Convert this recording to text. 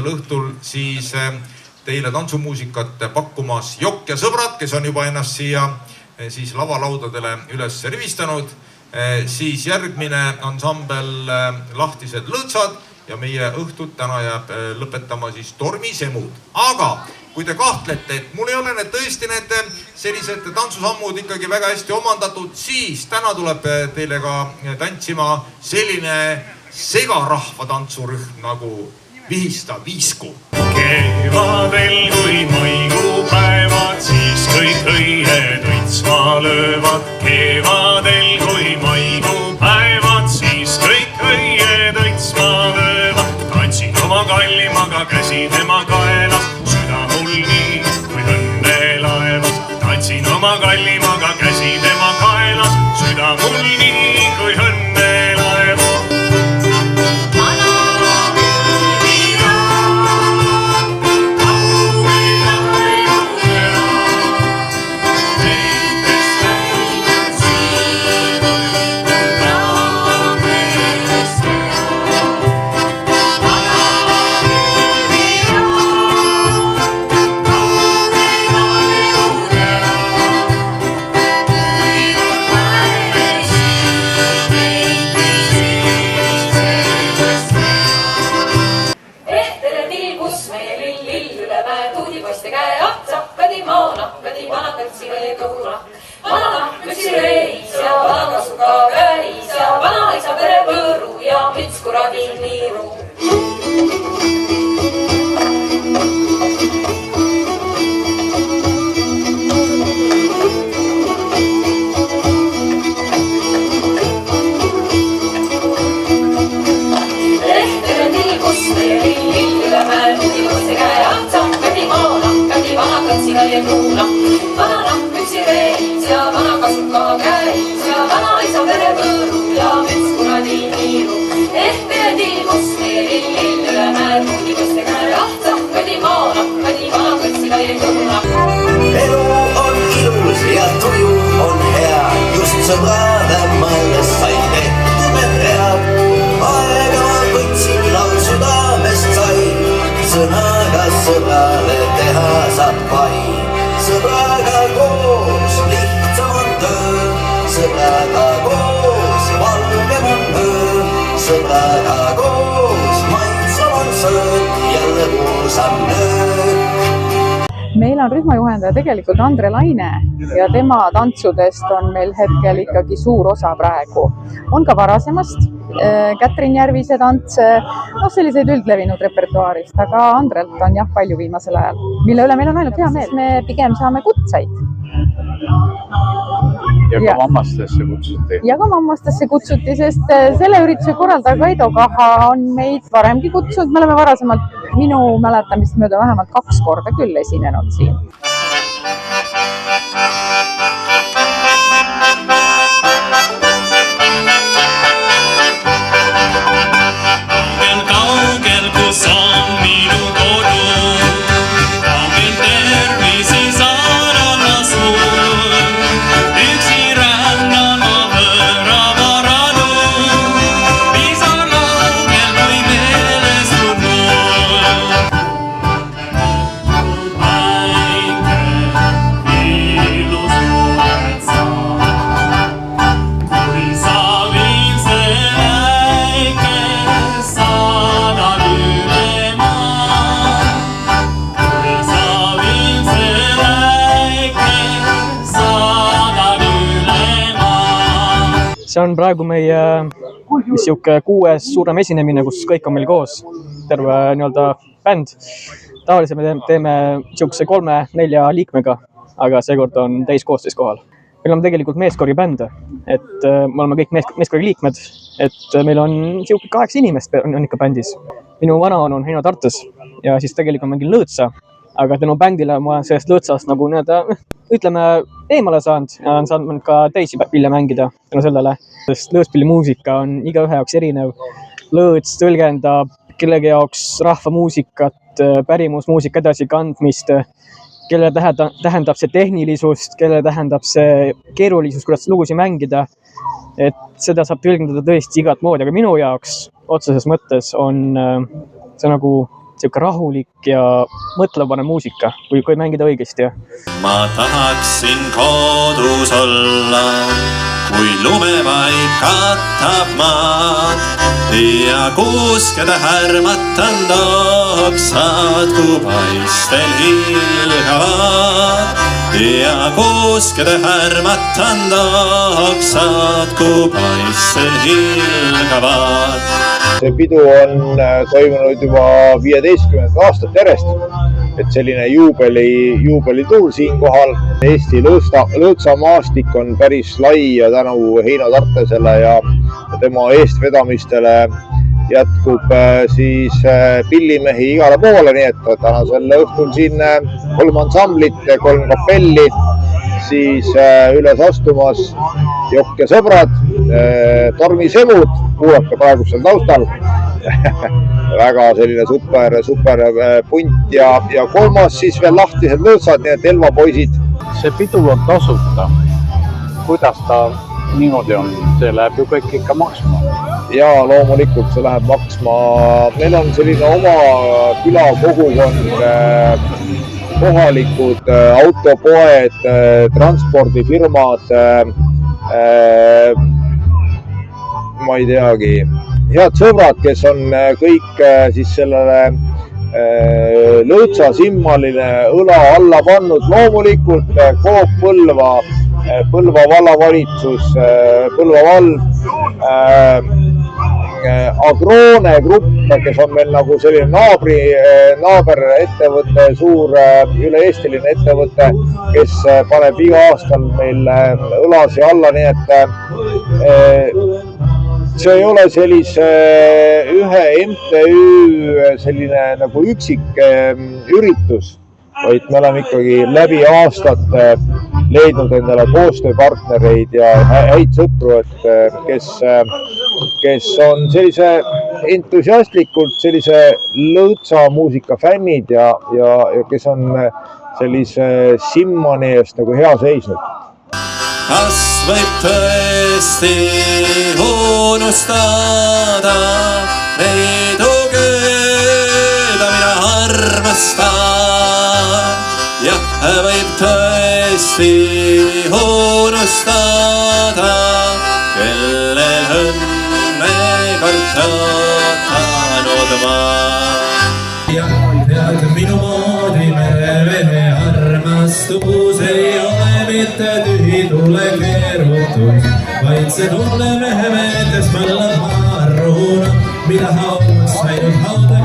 tänasel õhtul siis teile tantsumuusikat pakkumas Jokk ja sõbrad, kes on juba ennast siia siis lavalaudadele üles rivistanud. Siis järgmine ansambel Lahtised lõõtsad ja meie õhtut täna jääb lõpetama siis Tormisemud. Aga kui te kahtlete, et mul ei ole tõesti need sellised tantsusammud ikkagi väga hästi omandatud, siis täna tuleb teile ka tantsima selline segarahva tantsurühm nagu Vihista Viisku. Kevadel kui maikuupäevad, siis kõik õied õitsma löövad. Kevadel kui maikuupäevad, siis kõik õied õitsma löövad. Tantsin oma kallimaga, käsi tema kaelas, süda mul nii kui õnne laevas. Tantsin oma kallimaga, käsi tema kaelas, süda mul nii kui õnne laevas. Elu on ilus ja tuju on hea, just sõbrade mõeldes sain tehtud need read. Aega ma võtsin, laul südamest sain, sõnaga sõbrale teha saab vaid. Sõbraga koos lihtsam on töö, sõbraga koos valgem on öö, sõbraga koos maitsam on sööt, jälle kuulsam nööt. Meil on rühmajuhendaja tegelikult Andre Laine ja tema tantsudest on meil hetkel ikkagi suur osa praegu. On ka varasemast Kätrin Järvise tantse, selliseid üldlevinud repertuaarist, aga Andrelt on jah palju viimasel ajal, mille üle meil on ainult hea meel. Me pigem saame kutseid. Ja ka mammastesse kutsuti. Ja ka mammastesse kutsuti, sest selle ürituse korraldaja Kaido Kaha on meid varemgi kutsunud. Me oleme varasemalt minu mäletamist mööda vähemalt 2 korda küll esinenud siin. Kaugel, kus on minu kodu, kaugel tervisi saaral asun. Üksi rännan ma võõrava radu, pisar laugel kui meeles mul. Päike, ilus oled sa, kui sa viimse väike saadad üle maa. Kui sa viimse väike saadad üle maa. See on praegu meie siuke 6. suurem esinemine, kus kõik on meil koos, terve bänd. Tavaliselt me teeme siukse 3-4 liikmega, aga seekord on täiskoosseis kohal. Meil on tegelikult meeskori-bänd, et me oleme kõik meeskori liikmed, et meil on siuke 8 inimest on ikka bändis. Minu vanaonu on Heino Tartus ja siis tegelikult mängin lõõtsa, aga tänu bändile ma olen sellest lõõtsast nagu eemale saanud ja on saanud ka teisi pille mängida tänu sellele, sest lõõtspilli muusika on igaühe jaoks erinev. Lõõts tõlgendab kellegi jaoks rahvamuusikat, pärimusmuusika edasikandmist, kelle tähendab see tehnilisust, kelle tähendab see keerulisus, kuidas lugusid mängida. Et seda saab tõlgendada tõesti igat moodi, aga minu jaoks otseses mõttes on see nagu sihuke rahulik ja mõtlevane muusika, kui mängida õigesti. Ma tahaksin kodus olla, kui lumevaip katab maad ja kuuskede härmatand oksad, kui paistel hilgavad. Ja kuuskede härmatand oksad, kui paistel hilgavad. See pidu on toimunud juba 15 aastat järjest, et selline juubelituul siinkohal. Eesti lõõtsamaastik on päris lai ja tänu Heino Tartesele ja tema eestvedamistele jätkub siis pillimehi igale poole, nii et tänasel õhtul siin 3 ansamblit, 3 kapelli, siis üles astumas Jokk ja sõbrad, Tormisemud, kuulake praegu seal taustal. Väga selline super punt ja 3. siis veel lahtised lõõtsad, nii et Elvapoisid. See pidu on tasuta. Kuidas ta niimoodi on? See läheb ju kõik ikka maksma. Ja loomulikult see läheb maksma. Meil on selline oma külakogukond, kohalikud autopoed, transpordifirmad, ma ei teagi, head sõbrad, kes on kõik siis sellele lõõtsasimmalile õla alla pannud. Loomulikult Coop Põlva, Põlva vallavalitsus, Põlva vald, Agrone grupp, kes on meil nagu selline naaberettevõte, suur üle-eestiline ettevõte, kes paneb iga aastal meil õlasi alla, nii et see ei ole sellise ühe MTÜ selline nagu üksik üritus, vaid me oleme ikkagi läbi aastate leidnud endale koostööpartnereid ja häid sõpru, et kes on sellise entusiastlikult sellise lõõtsamuusika fännid ja kes on sellise simmani eest nagu hea seisnud. Kas võib tõesti unustada neid kööda, mida armastan? Jah, võib tõesti unustada, kellel õnne kord tõotanud ma. Ja tead minu moodi merevehe armastus ei ole mitte tühi tule keerutus, vaid see tunne mehe meeles mõllab marruna, mida haudas ainult haudab.